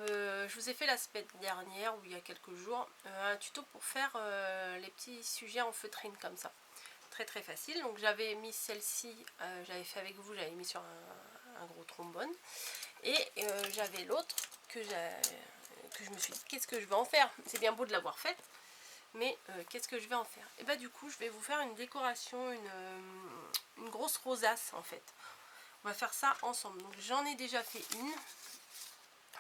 je vous ai fait la semaine dernière ou il y a quelques jours un tuto pour faire les petits sujets en feutrine comme ça. Très très facile. Donc j'avais mis celle-ci, j'avais fait avec vous, j'avais mis sur un gros trombone. Et j'avais l'autre que je me suis dit qu'est-ce que je vais en faire. C'est bien beau de l'avoir faite, mais qu'est-ce que je vais en faire. Et bah du coup je vais vous faire une décoration, une grosse rosace en fait. On va faire ça ensemble. Donc j'en ai déjà fait une.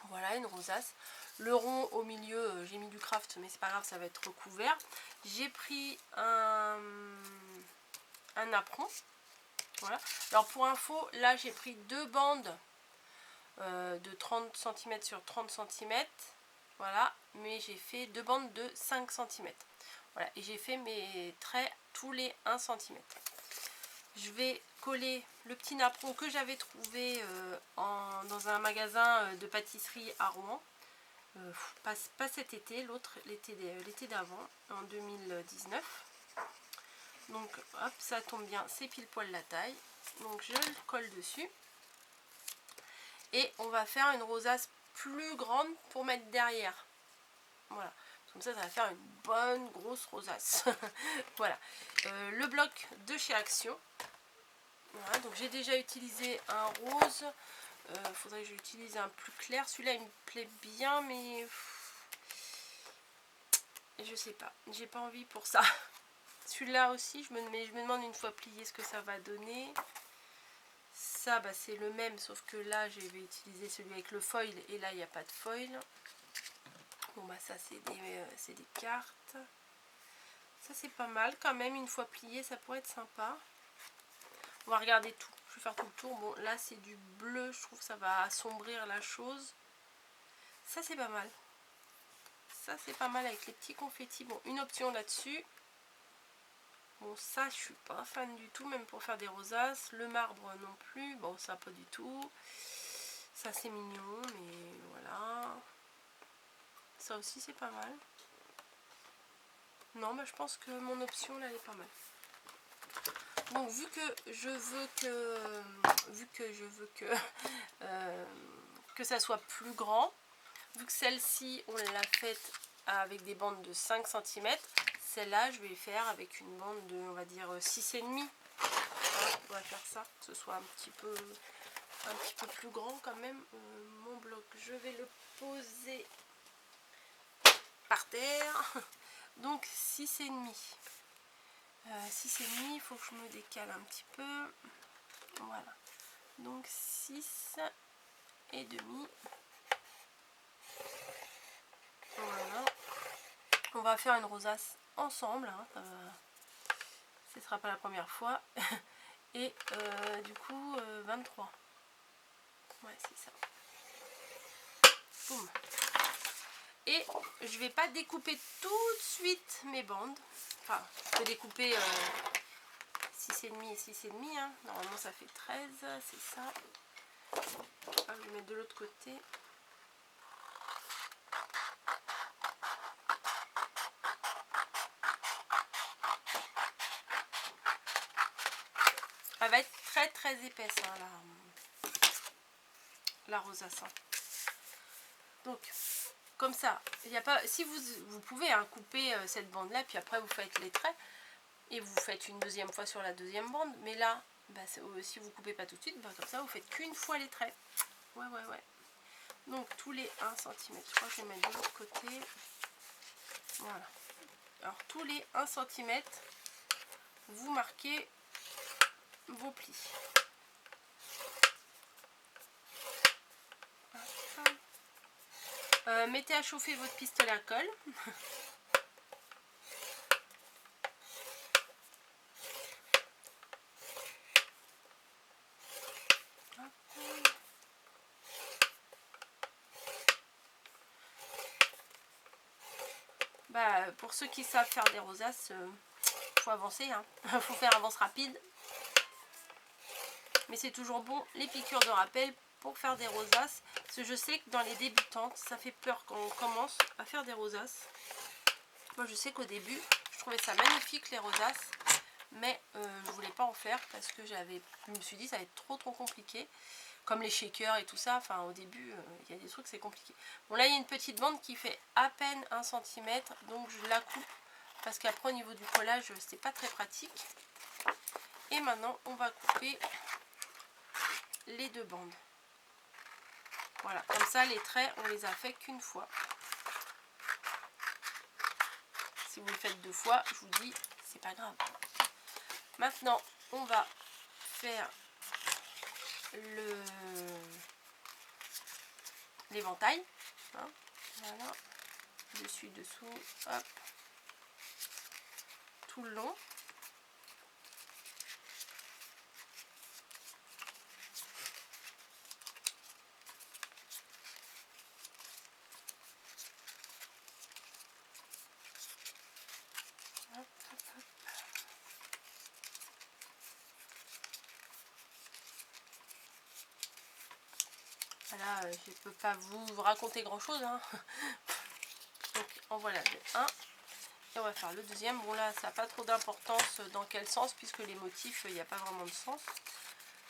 Voilà, une rosace. Le rond au milieu, j'ai mis du craft, mais c'est pas grave, ça va être recouvert. J'ai pris un apron. Voilà. Alors pour info, là j'ai pris deux bandes de 30 cm sur 30 cm. Voilà, mais j'ai fait deux bandes de 5 cm. Voilà, et j'ai fait mes traits tous les 1 cm. Je vais coller le petit napperon que j'avais trouvé dans un magasin de pâtisserie à Rouen. Pas cet été, l'autre, l'été d'avant, en 2019. Donc hop, ça tombe bien, c'est pile poil la taille. Donc je le colle dessus. Et on va faire une rosace plus grande pour mettre derrière. Voilà. Comme ça va faire une bonne grosse rosace. Voilà. Le bloc de chez Action. Voilà, donc j'ai déjà utilisé un rose. Faudrait que j'utilise un plus clair. Celui-là il me plaît bien, mais je sais pas. J'ai pas envie pour ça. Celui-là aussi, je me demande une fois plié ce que ça va donner. Ça, bah, c'est le même, sauf que là, je vais utiliser celui avec le foil et là, il n'y a pas de foil. Bon, bah, ça, c'est des cartes. Ça, c'est pas mal quand même. Une fois plié, ça pourrait être sympa. On va regarder tout. Je vais faire tout le tour. Bon, là, c'est du bleu. Je trouve que ça va assombrir la chose. Ça, c'est pas mal. Ça, c'est pas mal avec les petits confettis. Bon, une option là-dessus. Bon, ça, je suis pas fan du tout, même pour faire des rosaces. Le marbre non plus. Bon, ça, pas du tout. Ça, c'est mignon, mais voilà. Ça aussi, c'est pas mal. Non, bah, je pense que mon option, là, elle est pas mal. Donc, vu que je veux que ça soit plus grand, vu que celle-ci, on l'a faite avec des bandes de 5 cm, celle-là, je vais faire avec une bande de, on va dire, 6,5. Voilà, on va faire ça, que ce soit un petit peu plus grand quand même. Mon bloc, je vais le poser par terre. Donc 6,5. 6,5, il faut que je me décale un petit peu. Voilà. Donc 6,5. Voilà. On va faire une rosace ensemble. Hein. Ce ne sera pas la première fois. Et du coup, 23. Ouais, c'est ça. Boum. Et je vais pas découper tout de suite mes bandes. Enfin, je peux découper 6,5 et 6,5. Hein. Normalement, ça fait 13. C'est ça. Je vais mettre de l'autre côté. Elle va être très très épaisse, hein, la rosace. Hein. Donc, comme ça, il y a pas. Si vous pouvez hein, couper cette bande là, puis après vous faites les traits et vous faites une deuxième fois sur la deuxième bande. Mais là, bah, si vous coupez pas tout de suite, bah, comme ça vous faites qu'une fois les traits. Ouais. Donc tous les 1 cm. Je crois que je vais mettre de l'autre côté. Voilà. Alors tous les 1 cm, vous marquez vos plis. Mettez à chauffer votre pistolet à colle. Bah, pour ceux qui savent faire des rosaces, faut avancer. Hein. Faut faire avance rapide. Mais c'est toujours bon les piqûres de rappel pour faire des rosaces. Parce que je sais que dans les débutantes, ça fait peur quand on commence à faire des rosaces. Moi je sais qu'au début, je trouvais ça magnifique les rosaces. Mais je voulais pas en faire parce que je me suis dit ça va être trop compliqué. comme les shakers et tout ça. Enfin, au début, il y a des trucs, c'est compliqué. Bon, là, il y a une petite bande qui fait à peine 1 cm, donc je la coupe parce qu'après, au niveau du collage, c'était pas très pratique. Et maintenant, on va couper les 2 bandes. Voilà, comme ça, les traits, on les a fait qu'une fois. Si vous le faites 2 fois, je vous dis, c'est pas grave. Maintenant, on va faire l'éventail. Hein, voilà, dessus, dessous, hop, tout le long. Hop, hop, hop. Voilà, je ne peux pas vous raconter grand chose, hein. Donc en voilà le 1 et on va faire le deuxième. Bon là ça n'a pas trop d'importance dans quel sens puisque les motifs il n'y a pas vraiment de sens,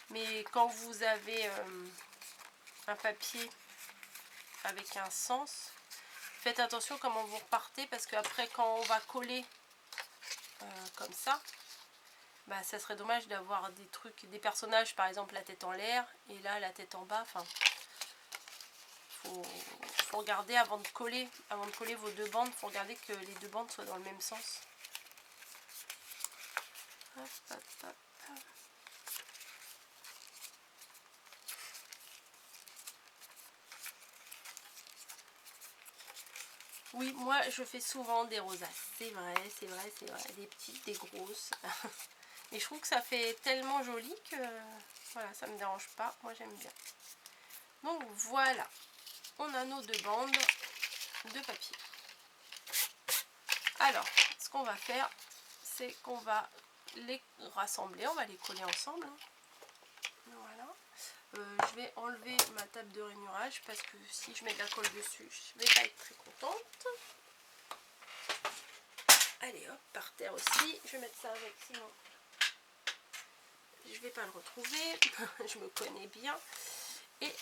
mais quand vous avez un papier avec un sens, faites attention comment vous repartez parce qu'après quand on va coller comme ça, bah, ça serait dommage d'avoir des trucs, des personnages par exemple la tête en l'air et là la tête en bas. Enfin, faut regarder avant de coller vos 2 bandes, faut regarder que les 2 bandes soient dans le même sens. Hop, hop, hop. Oui, moi je fais souvent des rosaces, c'est vrai, des petites, des grosses. Et je trouve que ça fait tellement joli que voilà, ça me dérange pas, moi j'aime bien. Donc voilà, on a nos 2 bandes de papier. Alors, ce qu'on va faire, c'est qu'on va les rassembler, on va les coller ensemble. Voilà. Je vais enlever ma table de rainurage parce que si je mets de la colle dessus, je vais pas être très contente. Allez hop, par terre aussi, je vais mettre ça avec, sinon je vais pas le retrouver. Je me connais bien. Et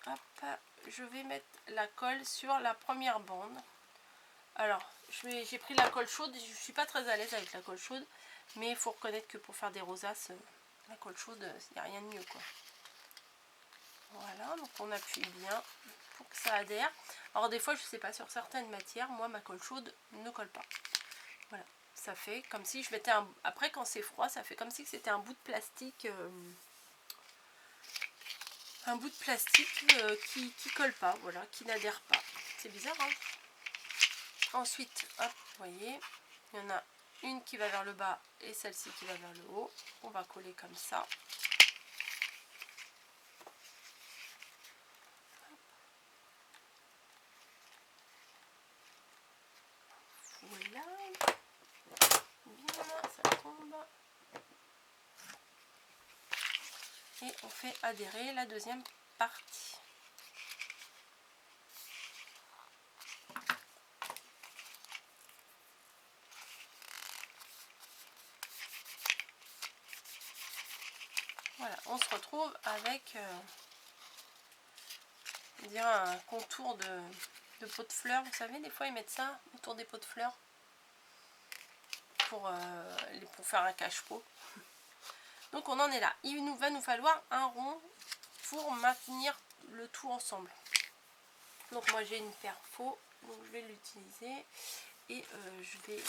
hop, je vais mettre la colle sur la première bande. Alors, j'ai pris la colle chaude, je suis pas très à l'aise avec la colle chaude, mais il faut reconnaître que pour faire des rosaces, la colle chaude, il n'y a rien de mieux quoi. Voilà, donc on appuie bien pour que ça adhère. Alors des fois, je sais pas, sur certaines matières, moi ma colle chaude ne colle pas. Voilà, ça fait comme si je mettais un... Après quand c'est froid, ça fait comme si c'était un bout de plastique... qui colle pas, voilà, qui n'adhère pas. C'est bizarre, hein. Ensuite, hop, vous voyez, il y en a une qui va vers le bas et celle-ci qui va vers le haut. On va coller comme ça. Voilà. Bien, ça tombe. Et on fait adhérer la deuxième partie. Voilà, on se retrouve avec un contour de pot de fleurs. Vous savez, des fois ils mettent ça autour des pots de fleurs pour faire un cache-pot. Donc on en est là. Il va nous falloir un rond pour maintenir le tout ensemble. Donc moi j'ai une paire faux, donc je vais l'utiliser et je vais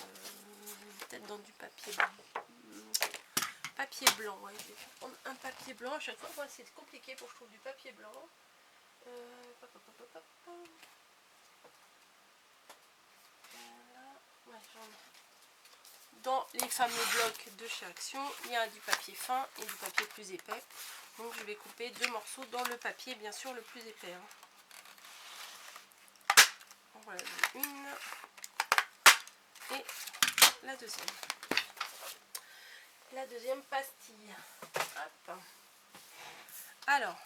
peut-être dans du papier blanc. Ouais, je vais prendre un papier blanc à chaque fois. Moi c'est compliqué pour que je trouve du papier blanc. Voilà. Ouais, dans les fameux blocs de chez Action, il y a du papier fin et du papier plus épais. Donc je vais couper 2 morceaux dans le papier, bien sûr le plus épais. Hein. Voilà une et la deuxième. La deuxième pastille. Hop. Alors,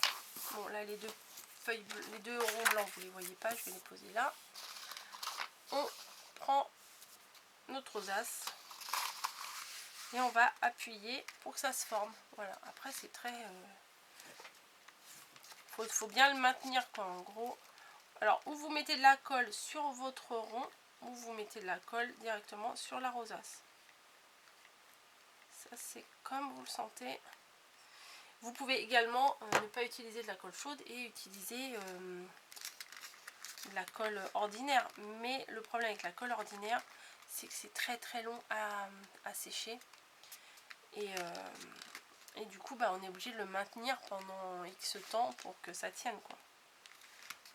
bon là les 2 feuilles, les 2 ronds blancs, vous les voyez pas, je vais les poser là. On prend notre rosace et on va appuyer pour que ça se forme. Voilà, après c'est très Faut bien le maintenir quoi, en gros. Alors, ou vous mettez de la colle sur votre rond, ou vous mettez de la colle directement sur la rosace. Ça, c'est comme vous le sentez. Vous pouvez également ne pas utiliser de la colle chaude et utiliser de la colle ordinaire. Mais le problème avec la colle ordinaire, c'est que c'est très long à sécher. Et du coup, bah, on est obligé de le maintenir pendant X temps pour que ça tienne, quoi.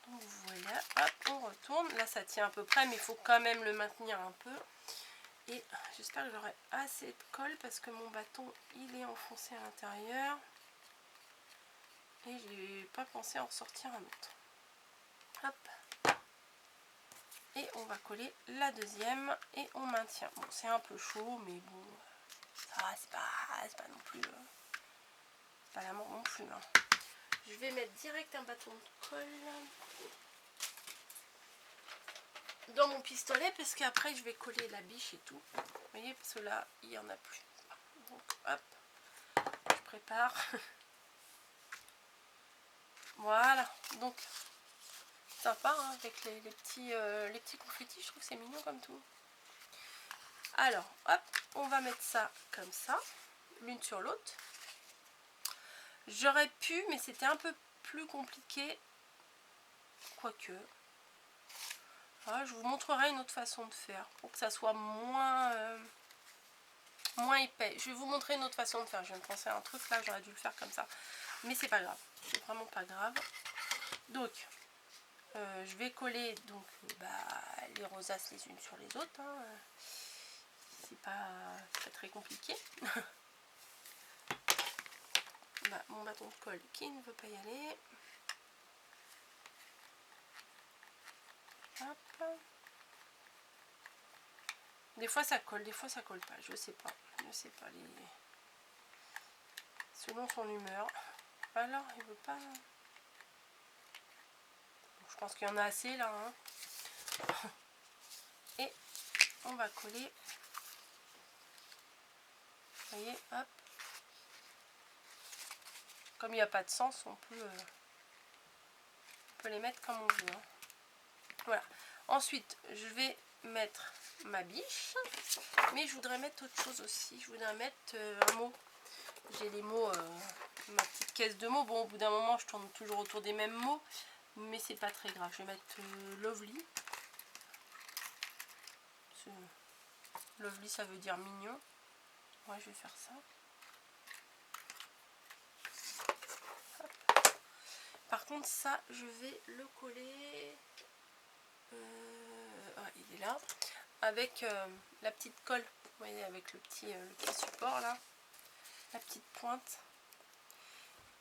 Donc voilà, hop, on retourne. Là, ça tient à peu près, mais il faut quand même le maintenir un peu. Et j'espère que j'aurai assez de colle parce que mon bâton, il est enfoncé à l'intérieur. Et j'ai pas pensé en ressortir un autre. Hop. Et on va coller la deuxième et on maintient. Bon, c'est un peu chaud, mais bon, ça va, c'est pas non plus... c'est pas la mort non plus, hein. Je vais mettre direct un bâton de colle dans mon pistolet parce qu'après je vais coller la biche et tout. Vous voyez, parce que là, il n'y en a plus. Donc, hop, je prépare. Voilà, donc sympa hein, avec les petits confettis, je trouve que c'est mignon comme tout. Alors, hop, on va mettre ça comme ça, l'une sur l'autre. J'aurais pu, mais c'était un peu plus compliqué, quoique. Voilà, je vous montrerai une autre façon de faire pour que ça soit moins épais. Je vais vous montrer une autre façon de faire. Je viens de penser à un truc là, j'aurais dû le faire comme ça. Mais c'est pas grave, c'est vraiment pas grave. Donc, je vais coller donc les rosaces les unes sur les autres. Hein. C'est pas très compliqué. Mon bâton de colle qui ne veut pas y aller. Hop. Des fois ça colle, des fois ça colle pas. Je sais pas. Selon son humeur. Alors, il veut pas. Je pense qu'il y en a assez là. Hein. Et on va coller. Vous voyez, hop. Comme il n'y a pas de sens, on peut les mettre comme on veut. Hein. Voilà. Ensuite, je vais mettre ma biche. Mais je voudrais mettre autre chose aussi. Je voudrais mettre un mot. J'ai les mots, ma petite caisse de mots. Bon, au bout d'un moment, je tourne toujours autour des mêmes mots. Mais c'est pas très grave. Je vais mettre lovely. Lovely, ça veut dire mignon. Ouais, je vais faire ça. Hop. Par contre, ça, je vais le coller. Il est là. Avec la petite colle. Vous voyez, avec le petit support là. La petite pointe.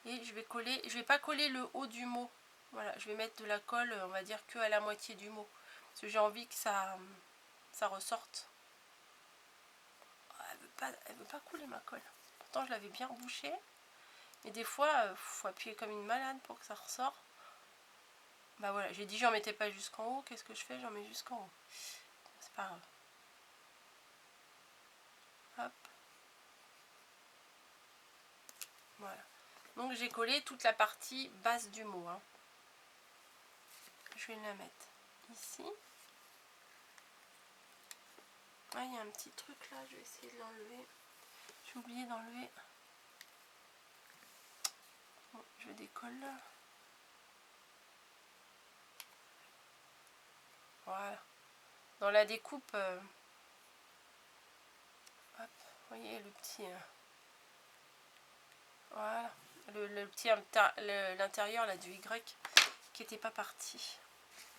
Et je vais coller. Je vais pas coller le haut du mot. Voilà, je vais mettre de la colle, on va dire que à la moitié du mot. Parce que j'ai envie que ça ressorte. Elle veut pas couler ma colle. Pourtant je l'avais bien rebouchée. Et des fois, faut appuyer comme une malade pour que ça ressort. Bah voilà, j'ai dit j'en mettais pas jusqu'en haut. Qu'est-ce que je fais? J'en mets jusqu'en haut. C'est pas grave. Hop. Voilà. Donc j'ai collé toute la partie basse du mot. Hein. Je vais la mettre ici. Ah, il y a un petit truc là, je vais essayer de l'enlever. J'ai oublié d'enlever. Bon, je décolle là. Voilà. Dans la découpe, hop, vous voyez le petit... voilà. Le petit l'intérieur là du Y qui n'était pas parti.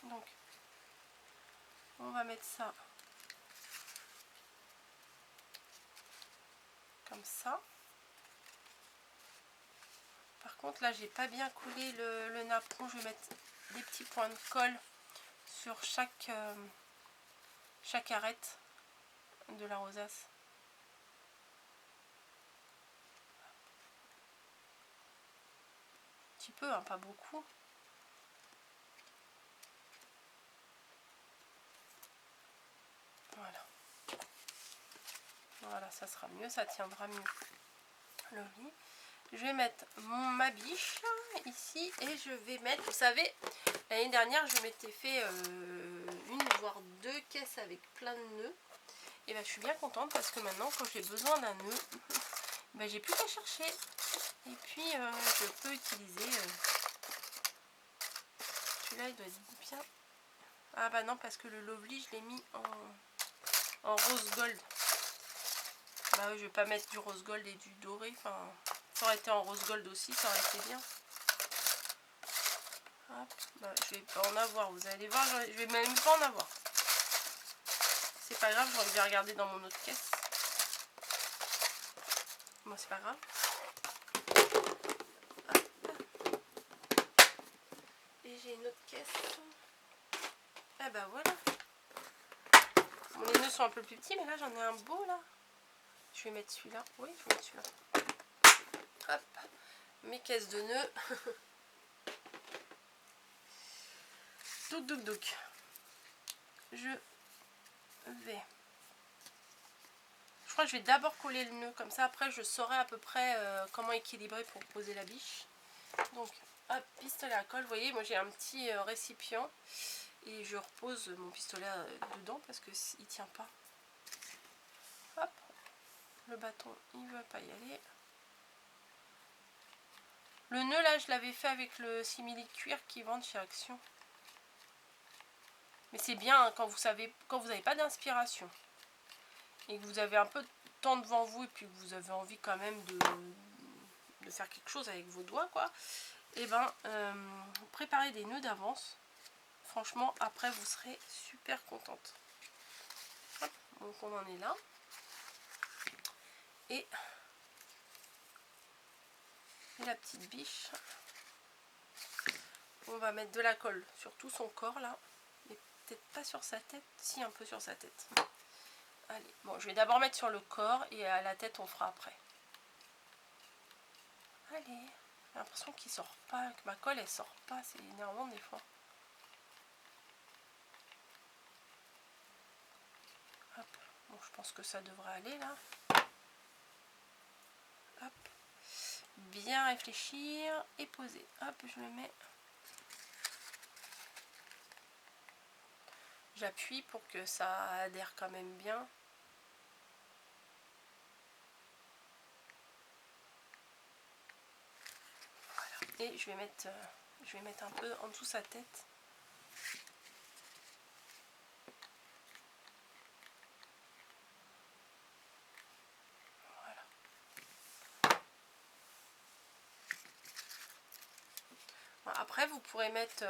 Donc, on va mettre ça comme ça. Par contre, là, j'ai pas bien collé le napperon. Je vais mettre des petits points de colle sur chaque arête de la rosace. Un petit peu, hein, pas beaucoup. Voilà. Voilà, ça sera mieux, ça tiendra mieux le lit. je vais mettre ma biche ici et je vais mettre, vous savez, l'année dernière je m'étais fait une voire 2 caisses avec plein de nœuds. Et ben je suis bien contente parce que maintenant quand j'ai besoin d'un nœud, ben j'ai plus qu'à chercher. Et puis je peux utiliser celui-là, il doit être bien. Ah bah non, parce que le Lovely je l'ai mis en rose gold. Bah oui, je vais pas mettre du rose gold et du doré. Enfin, ça aurait été en rose gold aussi, ça aurait été bien. Hop, bah, je vais pas en avoir, vous allez voir, je vais même pas en avoir. C'est pas grave, j'aurais bien regardé dans mon autre caisse. Bon, c'est pas grave. Hop. Et j'ai une autre caisse. Ah bah voilà. Bon, les nœuds sont un peu plus petits, mais là j'en ai un beau là. Je vais mettre celui-là. Oui, je vais mettre celui-là. Hop. Mes caisses de nœuds. Douk. Je vais. Je crois que je vais d'abord coller le nœud, comme ça après je saurai à peu près comment équilibrer pour poser la biche. Donc, hop, pistolet à colle. Vous voyez, moi j'ai un petit récipient et je repose mon pistolet dedans parce que il tient pas. Hop, le bâton il veut pas y aller. Le nœud là je l'avais fait avec le simili cuir qui vendent chez Action. Mais c'est bien hein, quand vous n'avez pas d'inspiration et que vous avez un peu de temps devant vous et puis que vous avez envie quand même de faire quelque chose avec vos doigts quoi. Et ben préparez des nœuds d'avance. Franchement après vous serez super contente. Hop, donc on en est là. Et la petite biche, on va mettre de la colle sur tout son corps là, mais peut-être pas sur sa tête, si un peu sur sa tête. Allez, bon je vais d'abord mettre sur le corps et à la tête on fera après. Allez, j'ai l'impression qu'il sort pas, que ma colle elle sort pas, c'est énervant des fois. Hop, bon je pense que ça devrait aller là. Hop, bien réfléchir et poser. Hop, je me mets. J'appuie pour que ça adhère quand même bien. Voilà. Et je vais mettre un peu en dessous sa tête. Voilà. Après vous pourrez mettre...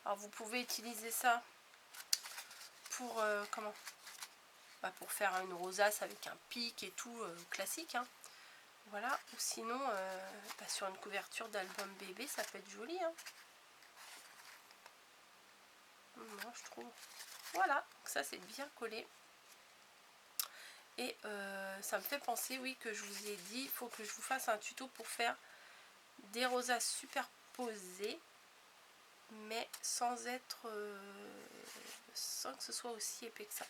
alors vous pouvez utiliser ça pour... comment pour faire une rosace avec un pic et tout classique. Hein. Voilà. Ou sinon sur une couverture d'album bébé ça peut être joli. Hein. Moi je trouve. Voilà. Donc ça c'est bien collé. Et ça me fait penser, oui, que je vous ai dit, il faut que je vous fasse un tuto pour faire des rosaces superposées, mais sans être, sans que ce soit aussi épais que ça.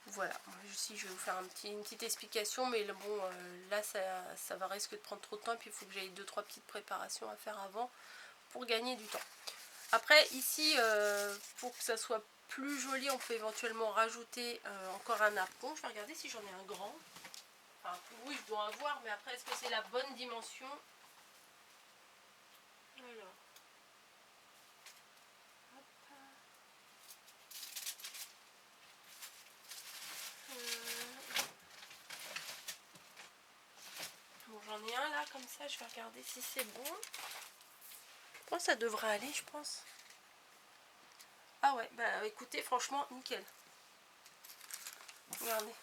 Voilà, ici je vais vous faire une petite explication, mais bon, là ça va risque de prendre trop de temps, et puis il faut que j'aille 2-3 petites préparations à faire avant pour gagner du temps. Après ici, pour que ça soit plus joli, on peut éventuellement rajouter encore un apron. Je vais regarder si j'en ai un grand. Enfin, oui, je dois avoir, mais après, est-ce que c'est la bonne dimension? Alors. Bon, j'en ai un là, comme ça, je vais regarder si c'est bon. Bon, ça devrait aller, je pense. Ah ouais, bah écoutez, franchement, nickel. Regardez.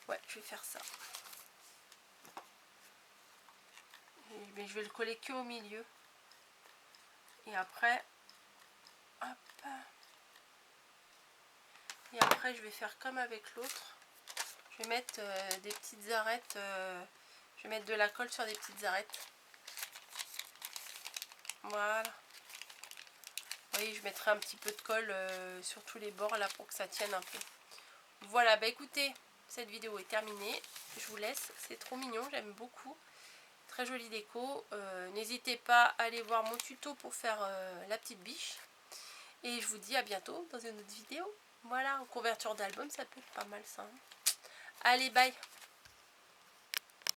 Ouais, je vais faire ça. Mais je vais le coller que au milieu. Et après, hop. Et après, je vais faire comme avec l'autre. Je vais mettre des petites arêtes. Je vais mettre de la colle sur des petites arêtes. Voilà. Vous voyez, je mettrai un petit peu de colle sur tous les bords là pour que ça tienne un peu. Voilà, bah écoutez, cette vidéo est terminée. Je vous laisse, c'est trop mignon, j'aime beaucoup. Très jolie déco. N'hésitez pas à aller voir mon tuto pour faire la petite biche. Et je vous dis à bientôt dans une autre vidéo. Voilà, en couverture d'album, ça peut être pas mal ça. Allez, bye!